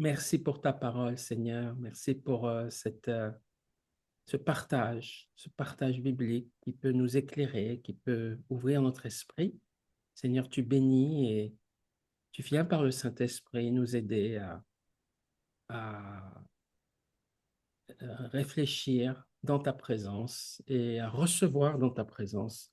Merci pour ta parole, Seigneur. Merci pour ce partage biblique qui peut nous éclairer, qui peut ouvrir notre esprit. Seigneur, tu bénis et tu viens par le Saint-Esprit nous aider à réfléchir dans ta présence et à recevoir dans ta présence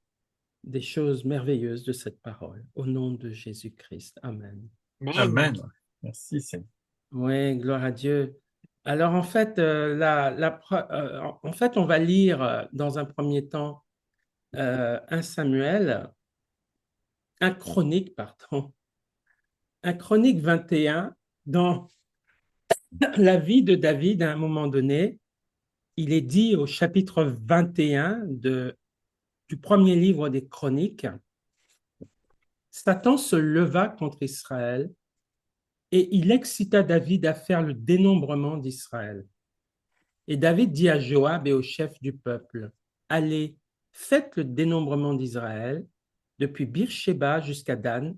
des choses merveilleuses de cette parole. Au nom de Jésus-Christ. Amen. Amen. Merci, Seigneur. Oui, gloire à Dieu. Alors, en fait, en fait, on va lire dans un premier temps un Samuel, un Chronique, pardon, un Chronique 21 dans la vie de David à un moment donné. Il est dit au chapitre 21 du premier livre des Chroniques, Satan se leva contre Israël et il excita David à faire le dénombrement d'Israël. Et David dit à Joab et aux chefs du peuple, allez, faites le dénombrement d'Israël depuis Beersheba jusqu'à Dan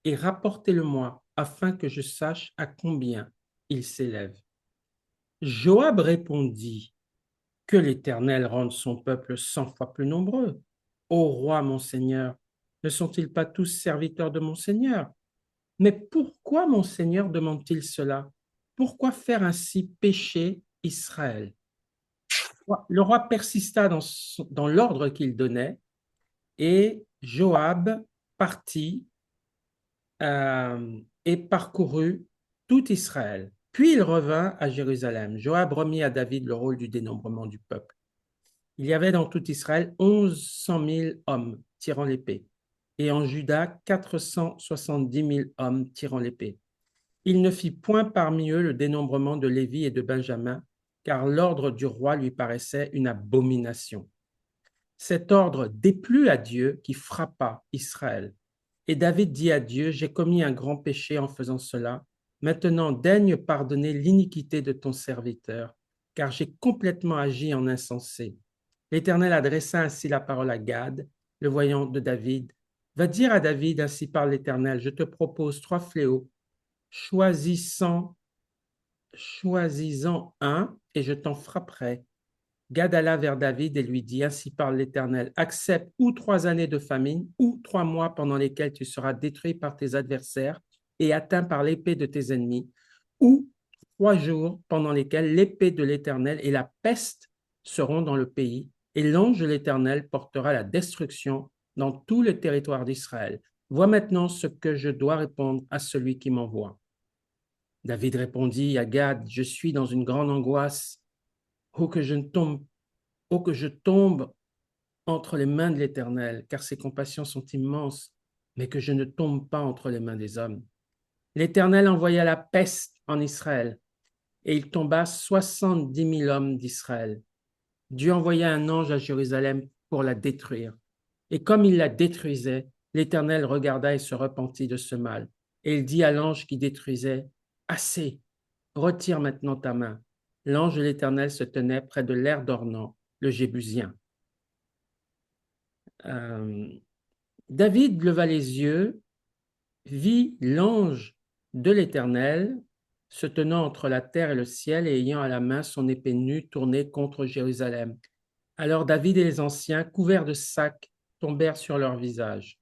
et rapportez-le-moi afin que je sache à combien il s'élève. Joab répondit, que l'Éternel rende son peuple 100 fois plus nombreux. Ô roi, mon Seigneur, ne sont-ils pas tous serviteurs de mon Seigneur? Mais pourquoi mon Seigneur demande-t-il cela? Pourquoi faire ainsi pécher Israël? Le roi persista dans l'ordre qu'il donnait et Joab partit et parcourut tout Israël. Puis il revint à Jérusalem. Joab remit à David le rôle du dénombrement du peuple. Il y avait dans tout Israël 1100 000 hommes tirant l'épée, et en Juda 470 000 hommes tirant l'épée. Il ne fit point parmi eux le dénombrement de Lévi et de Benjamin, car l'ordre du roi lui paraissait une abomination. Cet ordre déplut à Dieu qui frappa Israël. Et David dit à Dieu, j'ai commis un grand péché en faisant cela. Maintenant, daigne pardonner l'iniquité de ton serviteur, car j'ai complètement agi en insensé. L'Éternel adressa ainsi la parole à Gad, le voyant de David. Va dire à David, ainsi parle l'Éternel, je te propose 3 fléaux, choisissant, choisissant un, et je t'en frapperai. Gad alla vers David et lui dit, ainsi parle l'Éternel, accepte ou 3 années de famine, ou 3 mois pendant lesquels tu seras détruit par tes adversaires et atteint par l'épée de tes ennemis, ou 3 jours pendant lesquels l'épée de l'Éternel et la peste seront dans le pays, et l'ange de l'Éternel portera la destruction dans tout le territoire d'Israël. Vois maintenant ce que je dois répondre à celui qui m'envoie. David répondit à Gad, je suis dans une grande angoisse. Oh que je ne tombe Oh, que je tombe entre les mains de l'Éternel, car ses compassions sont immenses, mais que je ne tombe pas entre les mains des hommes. L'Éternel envoya la peste en Israël, et il tomba 70 000 hommes d'Israël. Dieu envoya un ange à Jérusalem pour la détruire. Et comme il la détruisait, l'Éternel regarda et se repentit de ce mal. Et il dit à l'ange qui détruisait, assez, retire maintenant ta main. L'ange de l'Éternel se tenait près de l'aire d'Ornan, le Jébusien. Euh, David leva les yeux, vit l'ange de l'Éternel se tenant entre la terre et le ciel et ayant à la main son épée nue tournée contre Jérusalem. Alors David et les anciens, couverts de sacs, tombèrent sur leur visage.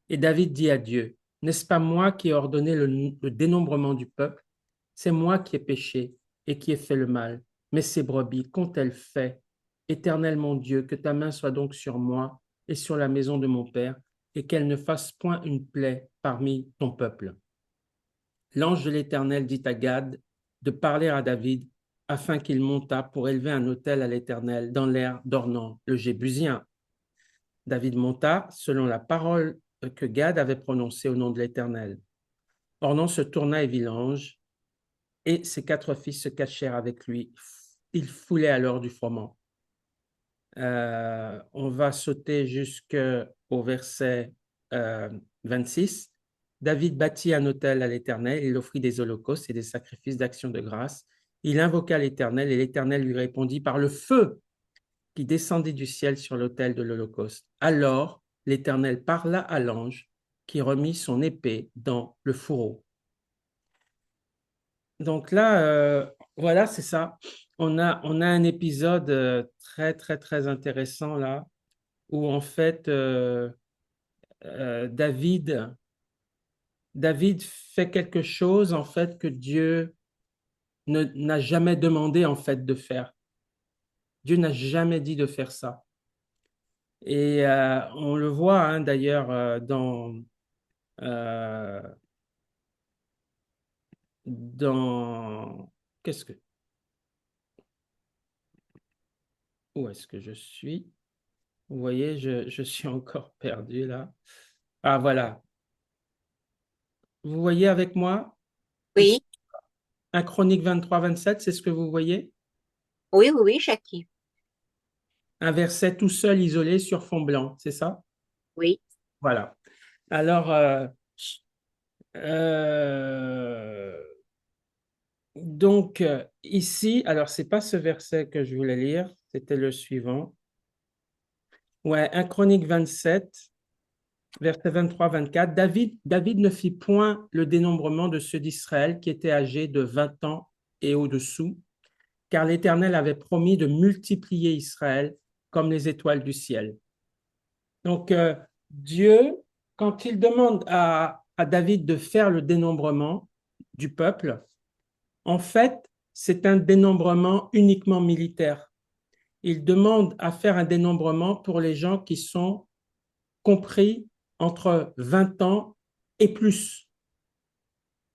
Et David dit à Dieu, n'est-ce pas moi qui ai ordonné le dénombrement du peuple? C'est moi qui ai péché et qui ai fait le mal. Mais ces brebis, qu'ont-elles fait? Éternel mon Dieu, que ta main soit donc sur moi et sur la maison de mon père, et qu'elle ne fasse point une plaie parmi ton peuple. L'ange de l'Éternel dit à Gad de parler à David afin qu'il montât pour élever un autel à l'Éternel dans l'aire d'Ornan, le Jébusien. David monta selon la parole que Gad avait prononcée au nom de l'Éternel. Ornan se tourna et vit l'ange, et ses 4 fils se cachèrent avec lui. Ils foulaient alors du froment. On va sauter jusqu'au verset 26. David bâtit un autel à l'Éternel, il offrit des holocaustes et des sacrifices d'action de grâce. Il invoqua l'Éternel et l'Éternel lui répondit par le feu qui descendit du ciel sur l'autel de l'holocauste. Alors l'Éternel parla à l'ange qui remit son épée dans le fourreau. Donc là, voilà, c'est ça. On a un épisode très, très, très intéressant là, où en fait, David fait quelque chose en fait que Dieu n'a jamais demandé en fait de faire. Dieu n'a jamais dit de faire ça. Et on le voit hein, d'ailleurs euh, dans qu'est-ce que où est-ce que je suis? Vous voyez, je suis encore perdu là. Ah voilà. Vous voyez avec moi ici Oui, un Chronique 23-27, c'est ce que vous voyez? oui, oui, oui, Jackie. Un verset tout seul isolé sur fond blanc, c'est ça? Oui, Voilà. Alors euh, donc ici, alors c'est pas ce verset que je voulais lire, c'était le suivant. Ouais, un Chronique 27, verset 23-24. David ne fit point le dénombrement de ceux d'Israël qui étaient âgés de 20 ans et au-dessous, car l'Éternel avait promis de multiplier Israël comme les étoiles du ciel. Donc, Dieu, quand il demande à David de faire le dénombrement du peuple, en fait, c'est un dénombrement uniquement militaire. Il demande à faire un dénombrement pour les gens qui sont compris entre 20 ans et plus.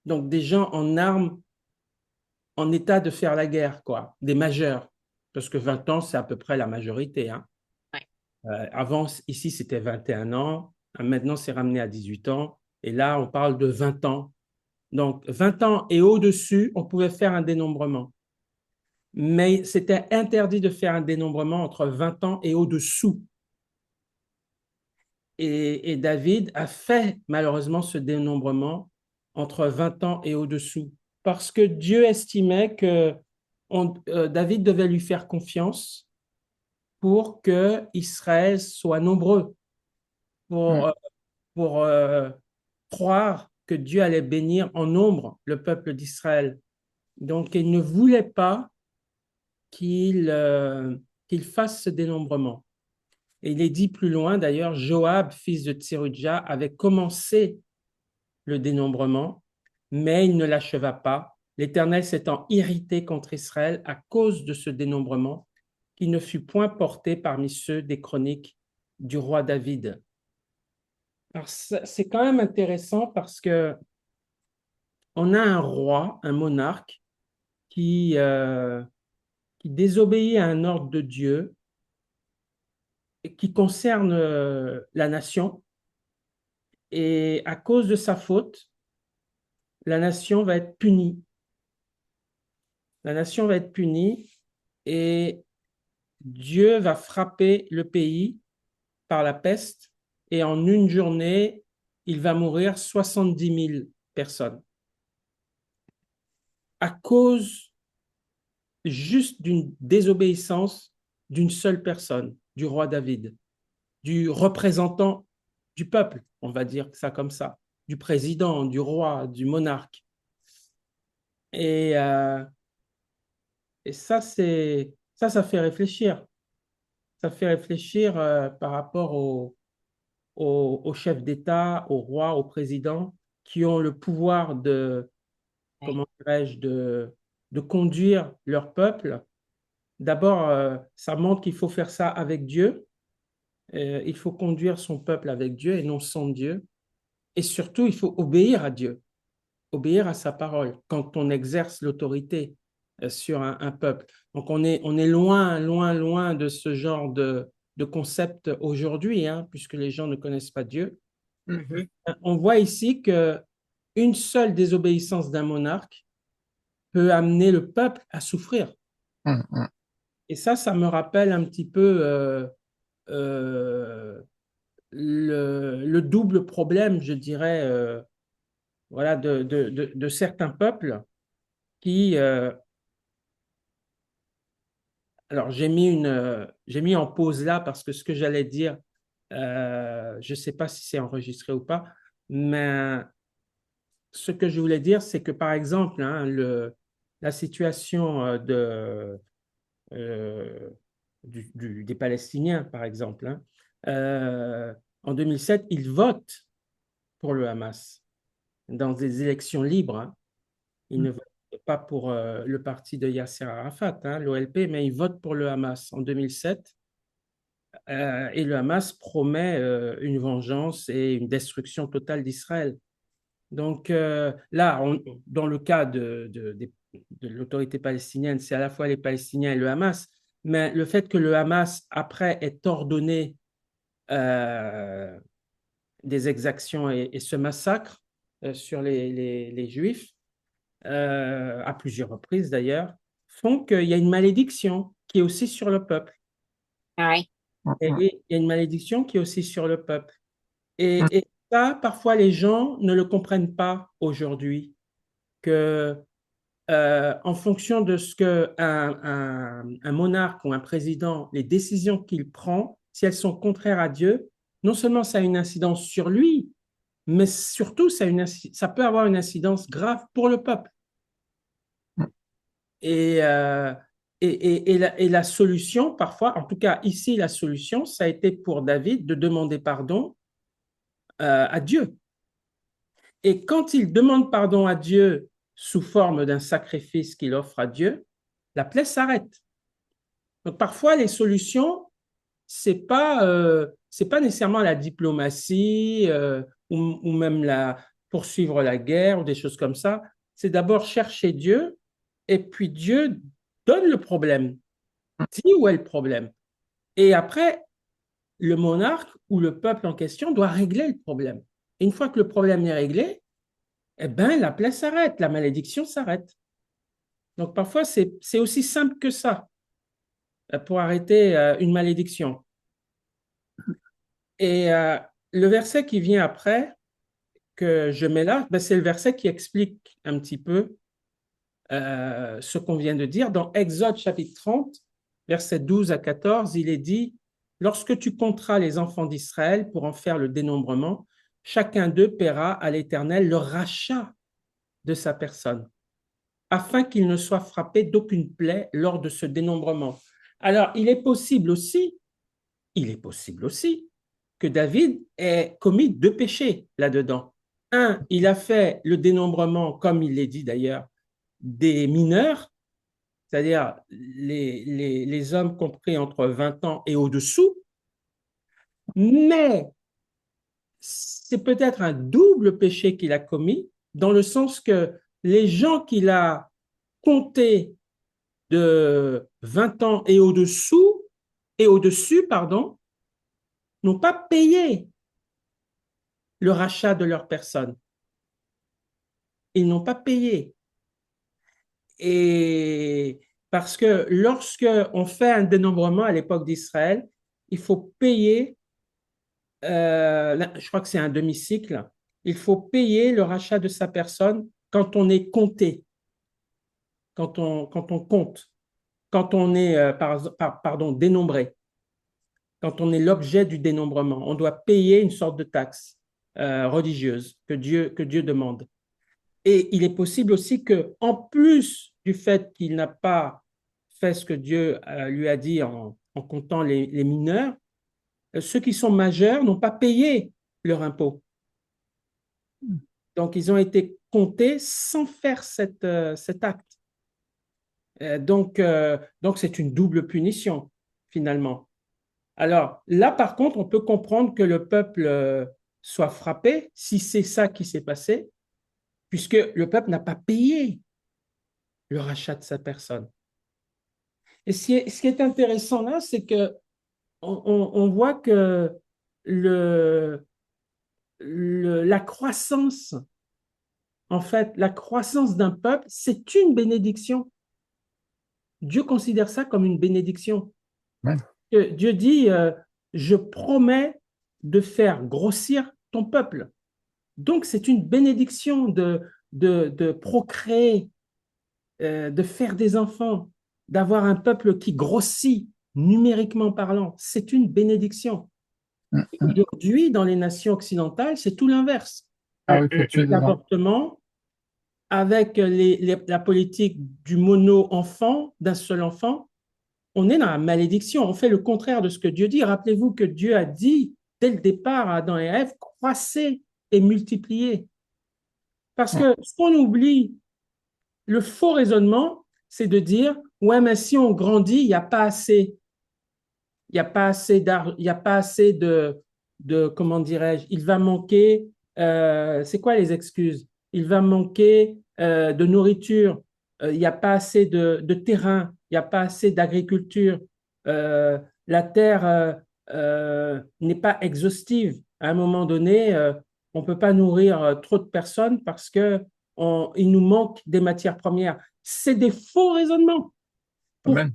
Donc, des gens en armes, en état de faire la guerre, quoi, des majeurs. Parce que 20 ans, c'est à peu près la majorité, hein. ouais. Avant, ici, c'était 21 ans. Maintenant, c'est ramené à 18 ans. Et là, on parle de 20 ans. Donc, 20 ans et au-dessus, on pouvait faire un dénombrement. Mais c'était interdit de faire un dénombrement entre 20 ans et au-dessous. Et David a fait malheureusement ce dénombrement entre 20 ans et au-dessous. Parce que Dieu estimait que David devait lui faire confiance pour que Israël soit nombreux, Mm. pour croire que Dieu allait bénir en nombre le peuple d'Israël. Donc, il ne voulait pas qu'il fasse ce dénombrement. Et il est dit plus loin, d'ailleurs, Joab, fils de Tsirudja, avait commencé le dénombrement, mais il ne l'acheva pas, l'Éternel s'étant irrité contre Israël à cause de ce dénombrement, qui ne fut point porté parmi ceux des chroniques du roi David. Alors, c'est quand même intéressant parce que on a un roi, un monarque, qui désobéit à un ordre de Dieu qui concerne la nation. Et à cause de sa faute, la nation va être punie. La nation va être punie et Dieu va frapper le pays par la peste. Et en une journée, il va mourir 70 000 personnes à cause juste d'une désobéissance d'une seule personne, du roi David, du représentant du peuple, on va dire ça comme ça, du président, du roi, du monarque. Et, euh, et ça fait réfléchir. Ça fait réfléchir par rapport aux chefs d'État, aux rois, aux présidents qui ont le pouvoir Ouais. comment dirais-je, de conduire leur peuple. D'abord, ça montre qu'il faut faire ça avec Dieu. Il faut conduire son peuple avec Dieu et non sans Dieu. Et surtout, il faut obéir à Dieu, obéir à sa parole quand on exerce l'autorité sur un peuple. Donc, on est loin, loin, loin de ce genre de concept aujourd'hui, hein, puisque les gens ne connaissent pas Dieu. Mhm. On voit ici que une seule désobéissance d'un monarque peut amener le peuple à souffrir. Mm, mm. Et ça me rappelle un petit peu euh, le double problème, je dirais, voilà, de certains peuples qui, alors j'ai mis en pause là parce que ce que j'allais dire, je ne sais pas si c'est enregistré ou pas, mais ce que je voulais dire, c'est que par exemple, hein, la situation euh, des Palestiniens, par exemple, hein, euh, en 2007, ils votent pour le Hamas dans des élections libres, hein. Ils ne votent pas pour le parti de Yasser Arafat, hein, l'OLP, mais ils votent pour le Hamas en 2007. Et le Hamas promet une vengeance et une destruction totale d'Israël. Donc là, dans le cas de l'autorité palestinienne, c'est à la fois les Palestiniens et le Hamas, mais le fait que le Hamas, après, ait ordonné euh, des exactions et ce massacre sur les Juifs, à plusieurs reprises d'ailleurs, font qu'il y a une malédiction qui est aussi sur le peuple. Oui. Et il y a une malédiction qui est aussi sur le peuple. Et ça, parfois, les gens ne le comprennent pas aujourd'hui, que en fonction de ce que un monarque ou un président, les décisions qu'il prend, si elles sont contraires à Dieu, non seulement ça a une incidence sur lui, mais surtout ça peut avoir une incidence grave pour le peuple. Et, euh, et la solution, parfois, en tout cas ici, la solution, ça a été pour David de demander pardon à Dieu. Et quand il demande pardon à Dieu sous forme d'un sacrifice qu'il offre à Dieu, la plaie s'arrête. Donc parfois, les solutions, c'est pas nécessairement la diplomatie ou même poursuivre la guerre ou des choses comme ça. C'est d'abord chercher Dieu et puis Dieu donne le problème, dit où est le problème. Et après, le monarque ou le peuple en question doit régler le problème. Et une fois que le problème est réglé, eh ben, la plaie s'arrête, la malédiction s'arrête. Donc parfois, c'est aussi simple que ça pour arrêter une malédiction. Et le verset qui vient après, que je mets là, ben, c'est le verset qui explique un petit peu ce qu'on vient de dire. Dans Exode chapitre 30, versets 12 à 14, il est dit, lorsque tu compteras les enfants d'Israël pour en faire le dénombrement, chacun d'eux paiera à l'Éternel le rachat de sa personne, afin qu'il ne soit frappé d'aucune plaie lors de ce dénombrement. Alors, il est possible aussi que David ait commis deux péchés là-dedans. Un, il a fait le dénombrement, comme il l'est dit d'ailleurs, des mineurs, c'est-à-dire les hommes compris entre 20 ans et au-dessous, mais c'est peut-être un double péché qu'il a commis, dans le sens que les gens qu'il a comptés de 20 ans et au-dessus, pardon, n'ont pas payé le rachat de leur personne. Ils n'ont pas payé. Et parce que lorsque on fait un dénombrement à l'époque d'Israël, il faut payer, je crois que c'est un demi-cycle, il faut payer le rachat de sa personne quand on est compté, quand on compte, quand on est, pardon, dénombré, quand on est l'objet du dénombrement. On doit payer une sorte de taxe religieuse que Dieu demande. Et il est possible aussi que, en plus du fait qu'il n'a pas fait ce que Dieu lui a dit en comptant les mineurs, ceux qui sont majeurs n'ont pas payé leur impôt. Donc, ils ont été comptés sans faire cet acte. Donc, c'est une double punition, finalement. Alors, là, par contre, on peut comprendre que le peuple soit frappé si c'est ça qui s'est passé, puisque le peuple n'a pas payé le rachat de sa personne. Et ce qui est intéressant là, c'est que on voit que la croissance, en fait, la croissance d'un peuple, c'est une bénédiction. Dieu considère ça comme une bénédiction. Ouais. Dieu dit, je promets de faire grossir ton peuple. Donc, c'est une bénédiction de procréer, de faire des enfants, d'avoir un peuple qui grossit numériquement parlant. C'est une bénédiction. Aujourd'hui, dans les nations occidentales, c'est tout l'inverse. Ah oui, faut tuer des enfants. L'avortement avec la politique du mono-enfant, d'un seul enfant, on est dans la malédiction. On fait le contraire de ce que Dieu dit. Rappelez-vous que Dieu a dit dès le départ à Adam et Ève, croissez et multipliez. Parce que ce qu'on oublie, le faux raisonnement, c'est de dire, ouais, mais si on grandit, il n'y a pas assez. Il n'y a pas assez d'art, il n'y a pas assez comment dirais-je, il va manquer, c'est quoi les excuses? Il va manquer de nourriture, il n'y a pas assez de terrain, il n'y a pas assez d'agriculture, la terre n'est pas exhaustive. À un moment donné, on ne peut pas nourrir trop de personnes parce il nous manque des matières premières. C'est des faux raisonnements. Amen.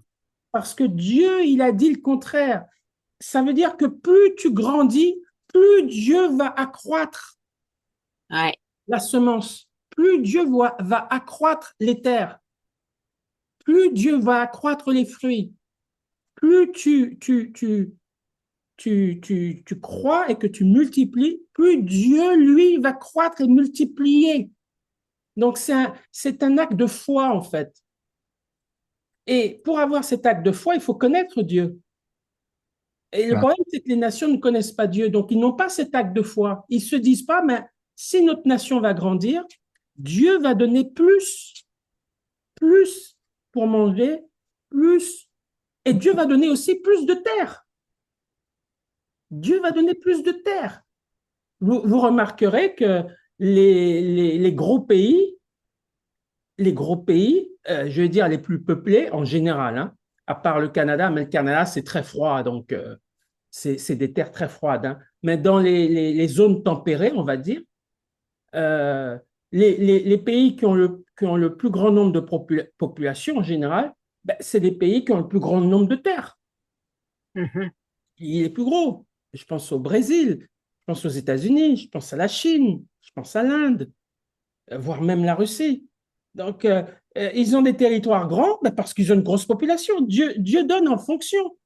Parce que Dieu, il a dit le contraire. Ça veut dire que plus tu grandis, plus Dieu va accroître Ouais. la semence, plus Dieu va accroître les terres, plus Dieu va accroître les fruits, plus tu crois et que tu multiplies, plus Dieu, lui, va croître et multiplier. Donc, c'est un acte de foi, en fait. Et pour avoir cet acte de foi, il faut connaître Dieu. Et le problème, c'est que les nations ne connaissent pas Dieu, donc ils n'ont pas cet acte de foi. Ils ne se disent pas, mais si notre nation va grandir, Dieu va donner plus pour manger, plus, et Dieu va donner aussi plus de terre. Dieu va donner plus de terre. Vous remarquerez que les gros pays, je vais dire les plus peuplés en général, hein, à part le Canada, mais le Canada, c'est très froid, donc c'est des terres très froides. Hein. Mais dans les zones tempérées, on va dire, euh, les pays qui ont le plus grand nombre de populations en général, ben, c'est des pays qui ont le plus grand nombre de terres. Mhm. Il est plus gros. Je pense au Brésil, je pense aux États-Unis, je pense à la Chine, je pense à l'Inde, voire même la Russie. Donc, ils ont des territoires grands ben, parce qu'ils ont une grosse population. Dieu donne en fonction.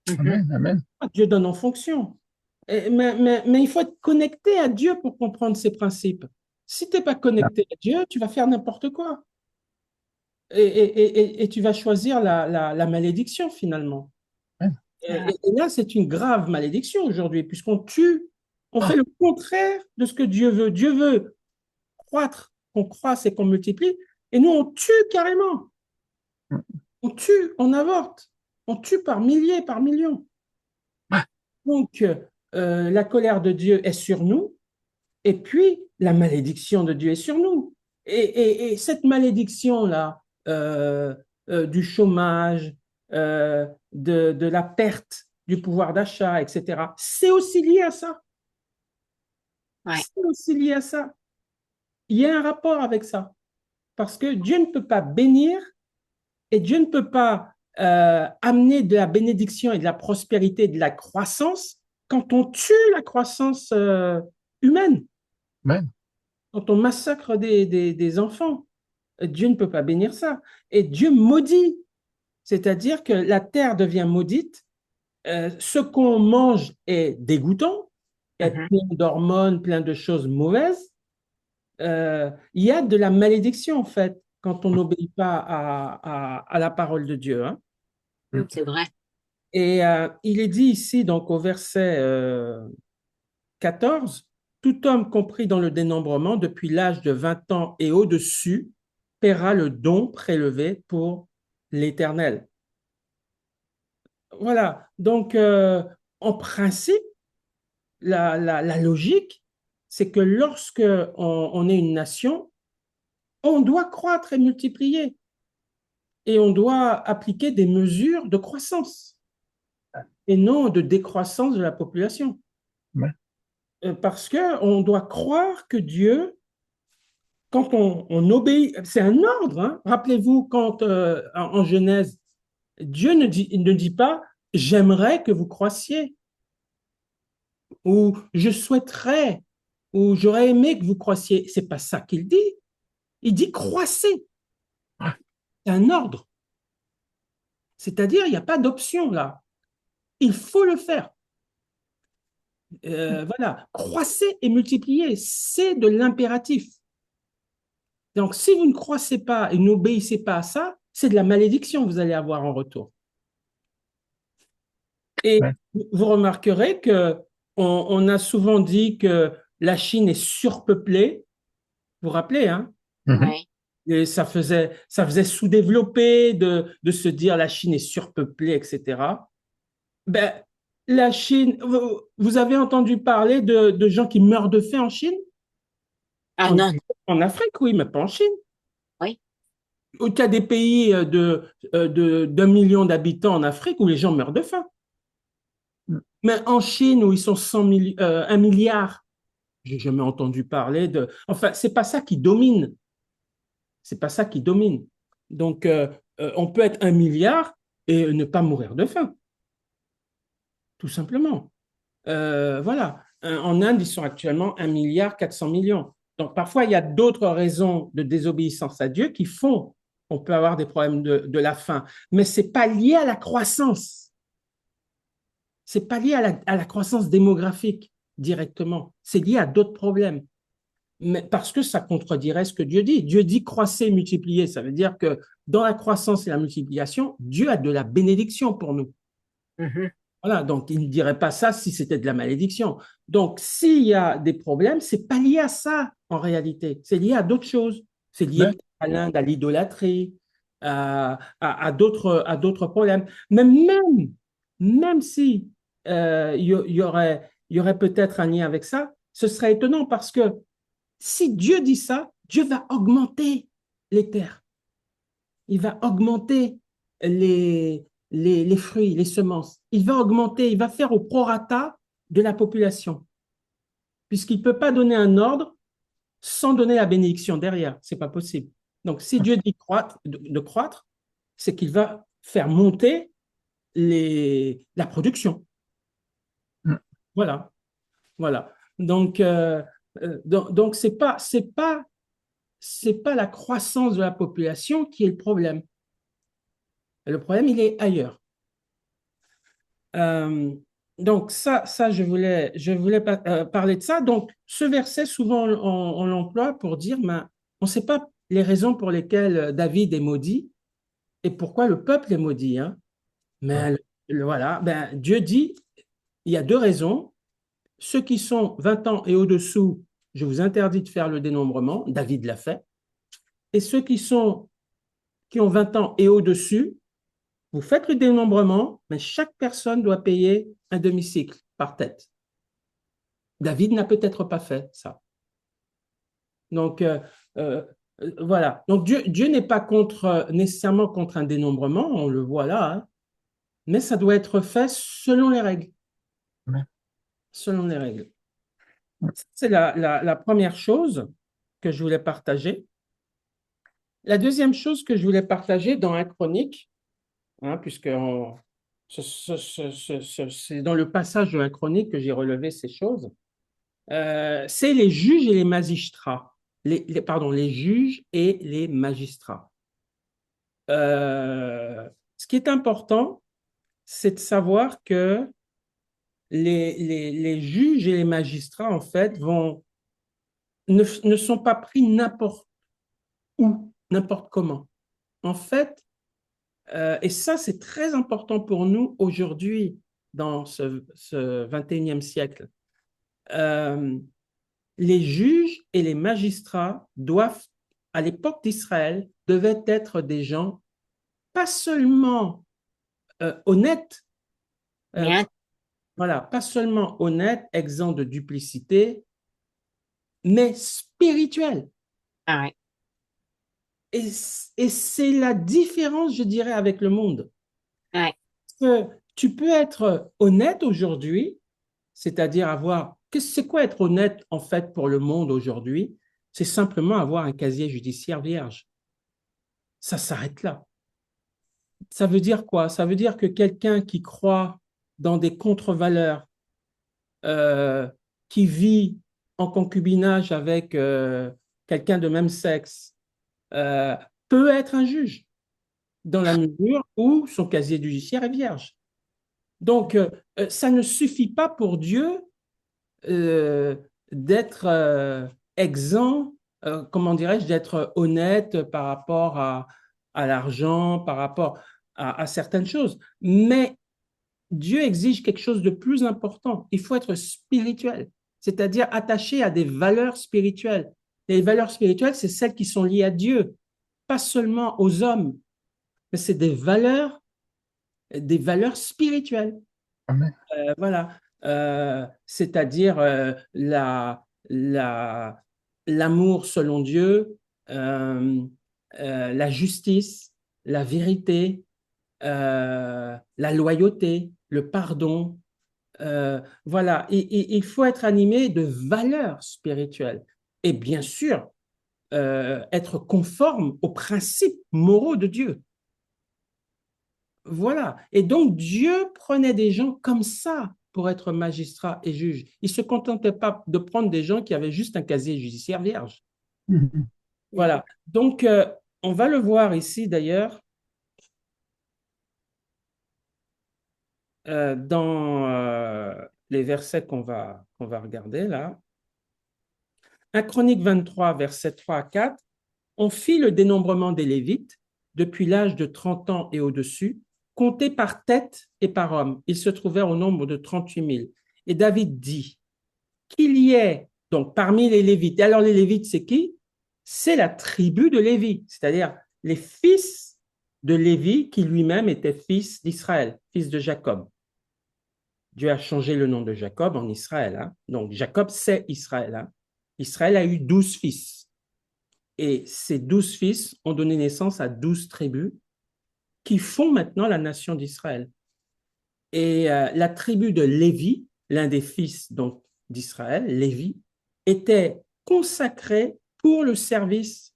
Mhm. Amen. Amen. Dieu donne en fonction. Mais il faut être connecté à Dieu pour comprendre ces principes. Si tu n'es pas connecté à Dieu, tu vas faire n'importe quoi. Et tu vas choisir la malédiction finalement. Amen. Et là, c'est une grave malédiction aujourd'hui, puisqu'on tue, on fait le contraire de ce que Dieu veut. Dieu veut croître, qu'on croisse et qu'on multiplie, et nous, on tue carrément. On tue, on avorte, on tue par milliers, par millions. Donc, la colère de Dieu est sur nous, et puis la malédiction de Dieu est sur nous. Et cette malédiction-là, du chômage, de la perte du pouvoir d'achat, etc., c'est aussi lié à ça. Ouais. C'est aussi lié à ça. Il y a un rapport avec ça. Parce que Dieu ne peut pas bénir et Dieu ne peut pas amener de la bénédiction et de la prospérité, de la croissance, quand on tue la croissance humaine, Amen. quand on massacre des enfants. Dieu ne peut pas bénir ça. Et Dieu maudit, c'est-à-dire que la terre devient maudite, ce qu'on mange est dégoûtant, il y a Mhm. plein d'hormones, plein de choses mauvaises. Il y a de la malédiction, en fait, quand on n'obéit pas à la parole de Dieu. Hein. C'est vrai. Et il est dit ici, donc au verset 14, tout homme compris dans le dénombrement depuis l'âge de 20 ans et au-dessus paiera le don prélevé pour l'Éternel. Voilà, donc en principe, la logique, c'est que lorsque on est une nation, on doit croître et multiplier et on doit appliquer des mesures de croissance et non de décroissance de la population. Amen. Parce qu'on doit croire que Dieu, quand on obéit, c'est un ordre. Hein. Rappelez-vous, quand en Genèse, Dieu ne dit pas j'aimerais que vous croissiez ou je souhaiterais ou j'aurais aimé que vous croissiez. C'est pas ça qu'il dit. Il dit croissez. C'est un ordre. C'est-à-dire, il n'y a pas d'option là. Il faut le faire. Voilà, croissez et multipliez, c'est de l'impératif. Donc, si vous ne croissez pas et n'obéissez pas à ça, c'est de la malédiction que vous allez avoir en retour. Et Ouais. vous remarquerez que on a souvent dit que la Chine est surpeuplée. Vous vous rappelez, hein? Mhm. Ouais. Et ça faisait sous-développé de se dire la Chine est surpeuplée, etc. Ben, la Chine, vous avez entendu parler de gens qui meurent de faim en Chine? Ah En, non, non. en Afrique, oui, mais pas en Chine. Oui. Il y a des pays d'un million d'habitants en Afrique où les gens meurent de faim. Mais en Chine, où ils sont 1 milliard, j'ai jamais entendu parler de. Enfin, c'est pas ça qui domine. C'est pas ça qui domine. Donc, on peut être 1 milliard et ne pas mourir de faim, tout simplement. Voilà. En Inde, ils sont actuellement 1,4 milliard. Donc, parfois, il y a d'autres raisons de désobéissance à Dieu qui font qu'on peut avoir des problèmes de la faim. Mais ce n'est pas lié à la croissance. Ce n'est pas lié à la croissance démographique directement. C'est lié à d'autres problèmes. Mais parce que ça contredirait ce que Dieu dit. Dieu dit croissez, multipliez. Ça veut dire que dans la croissance et la multiplication, Dieu a de la bénédiction pour nous. Mhm. Voilà, donc il ne dirait pas ça si c'était de la malédiction. Donc, s'il y a des problèmes, c'est pas lié à ça en réalité. C'est lié à d'autres choses. C'est lié Ouais. peut-être à l'Inde, à l'idolâtrie, à d'autres problèmes. Mais même si il y aurait peut-être un lien avec ça, ce serait étonnant parce que si Dieu dit ça, Dieu va augmenter les terres. Il va augmenter les fruits, les semences. Il va augmenter, il va faire au prorata de la population, puisqu'il ne peut pas donner un ordre sans donner la bénédiction derrière. Ce n'est pas possible. Donc, si Dieu dit de croître, c'est qu'il va faire monter la production. Mm. Voilà, voilà. Donc, c'est pas la croissance de la population qui est le problème. Le problème, il est ailleurs. Euh, donc, ça je voulais parler de ça. Donc, ce verset, souvent, on l'emploie pour dire, ben, on ne sait pas les raisons pour lesquelles David est maudit et pourquoi le peuple est maudit, hein. Ouais. Mais voilà, ben, Dieu dit, il y a deux raisons. Ceux qui sont 20 ans et au-dessous, je vous interdis de faire le dénombrement. David l'a fait. Et ceux qui ont 20 ans et au-dessus, vous faites le dénombrement, mais chaque personne doit payer un demi-cycle par tête. David n'a peut-être pas fait ça. Donc, voilà. Donc, Dieu n'est pas nécessairement contre un dénombrement, on le voit là, hein, mais ça doit être fait selon les règles. Ouais. Selon les règles. C'est la première chose que je voulais partager. La deuxième chose que je voulais partager dans un chronique, hein, puisque c'est dans le passage de la chronique que j'ai relevé ces choses, c'est les juges et les magistrats. Pardon, les juges et les magistrats. Ce qui est important, c'est de savoir que les juges et les magistrats, en fait, ne sont pas pris n'importe où, n'importe comment. En fait, et ça, c'est très important pour nous aujourd'hui, dans ce 21e siècle. Les juges et les magistrats doivent, à l'époque d'Israël, devaient être des gens pas seulement honnêtes, euh, Bien. voilà, pas seulement honnêtes, exempts de duplicité, mais spirituels. Ah ouais. Et c'est la différence, je dirais, avec le monde. Ouais. Parce que tu peux être honnête aujourd'hui, c'est-à-dire c'est quoi être honnête en fait pour le monde aujourd'hui? C'est simplement avoir un casier judiciaire vierge. Ça s'arrête là. Ça veut dire quoi? Ça veut dire que quelqu'un qui croit dans des contre-valeurs, euh, qui vit en concubinage avec quelqu'un de même sexe, euh, peut être un juge dans la mesure où son casier judiciaire est vierge. Donc, ça ne suffit pas pour Dieu euh, d'être exempt comment dirais-je, d'être honnête par rapport à l'argent, par rapport à certaines choses. Mais Dieu exige quelque chose de plus important. Il faut être spirituel, c'est-à-dire attaché à des valeurs spirituelles. Les valeurs spirituelles, c'est celles qui sont liées à Dieu, pas seulement aux hommes, mais c'est des valeurs spirituelles. Amen. Voilà. C'est-à-dire l'amour selon Dieu, euh, la justice, la vérité, la loyauté, le pardon. Voilà. Il faut être animé de valeurs spirituelles. Et bien sûr, être conforme aux principes moraux de Dieu. Voilà. Et donc, Dieu prenait des gens comme ça pour être magistrat et juge. Il ne se contentait pas de prendre des gens qui avaient juste un casier judiciaire vierge. Mhm. Voilà. Donc, on va le voir ici d'ailleurs dans les versets qu'on va regarder là. 1 Chronique 23, versets 3 à 4. On fit le dénombrement des Lévites depuis l'âge de 30 ans et au-dessus, comptés par tête et par homme. Ils se trouvèrent au nombre de 38 000. Et David dit qu'il y ait, donc parmi les Lévites, et alors les Lévites, c'est qui? C'est la tribu de Lévi, c'est-à-dire les fils de Lévi qui lui-même était fils d'Israël, fils de Jacob. Dieu a changé le nom de Jacob en Israël. Hein? Donc Jacob, c'est Israël. Hein? Israël a eu 12 fils. Et ces 12 fils ont donné naissance à 12 tribus qui font maintenant la nation d'Israël. Et la tribu de Lévi, l'un des fils donc d'Israël, Lévi, était consacré pour le service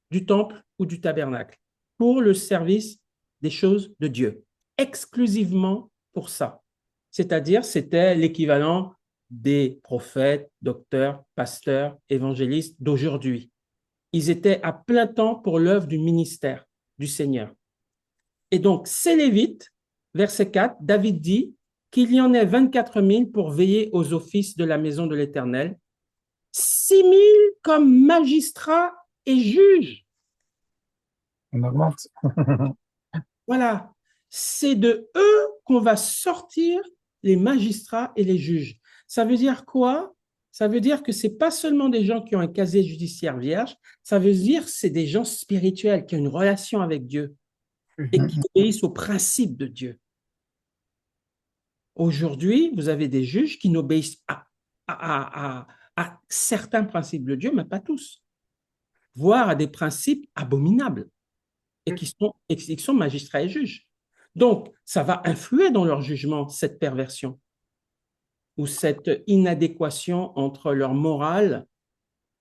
du temple ou du tabernacle, pour le service des choses de Dieu, exclusivement pour ça. C'est-à-dire, c'était l'équivalent des prophètes, docteurs, pasteurs, évangélistes d'aujourd'hui. Ils étaient à plein temps pour l'œuvre du ministère du Seigneur. Et donc, ces Lévites, verset 4, David dit qu'il y en ait 24 000 pour veiller aux offices de la maison de l'Éternel, 6 000 comme magistrats et juges. On augmente. Voilà, c'est de eux qu'on va sortir les magistrats et les juges. Ça veut dire quoi? Ça veut dire que ce n'est pas seulement des gens qui ont un casier judiciaire vierge, ça veut dire que c'est des gens spirituels qui ont une relation avec Dieu et qui obéissent aux principes de Dieu. Aujourd'hui, vous avez des juges qui n'obéissent à certains principes de Dieu, mais pas tous, voire à des principes abominables et qui sont magistrats et juges. Donc, ça va influer dans leur jugement, cette perversion ou cette inadéquation entre leur morale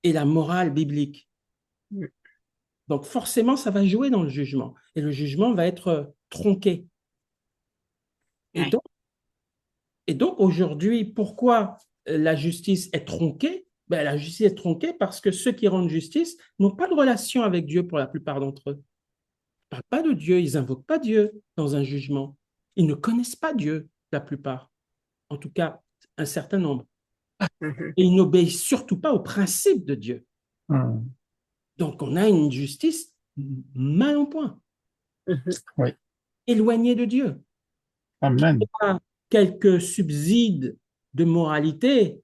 et la morale biblique. Donc, forcément, ça va jouer dans le jugement et le jugement va être tronqué. Et donc aujourd'hui, pourquoi la justice est tronquée? Ben, la justice est tronquée parce que ceux qui rendent justice n'ont pas de relation avec Dieu pour la plupart d'entre eux. Ils ne parlent pas de Dieu, ils n'invoquent pas Dieu dans un jugement. Ils ne connaissent pas Dieu, la plupart. En tout cas, un certain nombre. Et ils n'obéissent surtout pas aux principes de Dieu. Mhm. Donc, on a une justice mal en point, Oui. éloignée de Dieu. Amen. Quelques subsides de moralité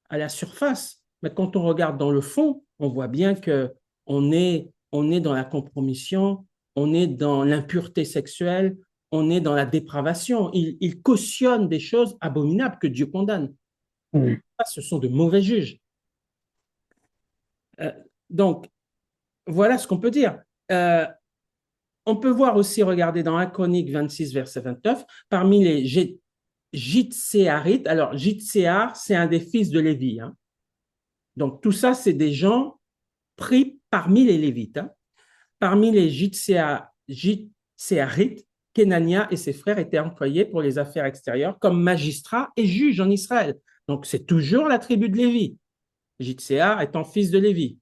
à la surface, mais quand on regarde dans le fond, on voit bien que on est dans la compromission, on est dans l'impureté sexuelle, on est dans la dépravation. Il cautionne des choses abominables que Dieu condamne. Oui. Ce sont de mauvais juges. Euh, donc, voilà ce qu'on peut dire. On peut voir aussi, regarder dans 1 Chronique 26, verset 29, parmi les Jitséarites. Alors, Jitséar, c'est un des fils de Lévi. Hein. Donc, tout ça, c'est des gens pris parmi les Lévites. Hein. Parmi les Jitséarites, Kenania et ses frères étaient employés pour les affaires extérieures comme magistrats et juges en Israël. Donc, c'est toujours la tribu de Lévi. Jitséar étant fils de Lévi.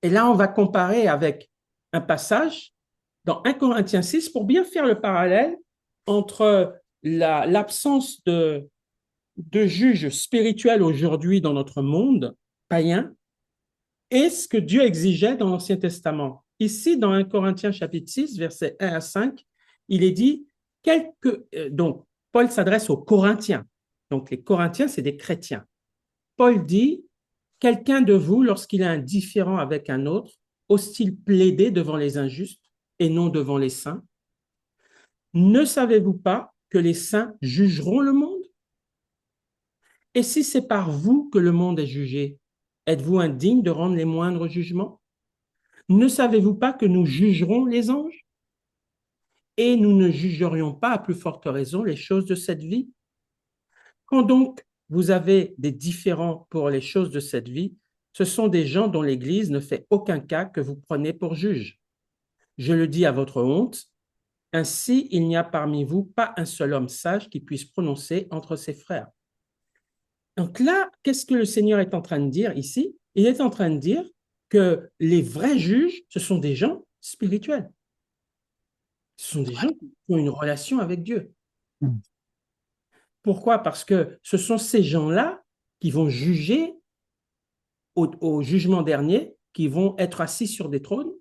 Et là, on va comparer avec un passage dans 1 Corinthiens 6 pour bien faire le parallèle entre l'absence de juges spirituels aujourd'hui dans notre monde païen et ce que Dieu exigeait dans l'Ancien Testament. Ici, dans 1 Corinthiens chapitre 6, versets 1 à 5, il est dit, donc Paul s'adresse aux Corinthiens. Donc les Corinthiens, c'est des chrétiens. Paul dit, quelqu'un de vous, lorsqu'il est indifférent avec un autre, ose-t-il plaider devant les injustes et non devant les saints? Ne savez-vous pas que les saints jugeront le monde? Et si c'est par vous que le monde est jugé, êtes-vous indigne de rendre les moindres jugements? Ne savez-vous pas que nous jugerons les anges? Et nous ne jugerions pas à plus forte raison les choses de cette vie? Quand donc vous avez des différends pour les choses de cette vie, ce sont des gens dont l'Église ne fait aucun cas que vous prenez pour juges. Je le dis à votre honte, ainsi il n'y a parmi vous pas un seul homme sage qui puisse prononcer entre ses frères. Donc là, qu'est-ce que le Seigneur est en train de dire ici? Il est en train de dire que les vrais juges, ce sont des gens spirituels. Ce sont des gens qui ont une relation avec Dieu. Mm. Pourquoi? Parce que ce sont ces gens-là qui vont juger au jugement dernier, qui vont être assis sur des trônes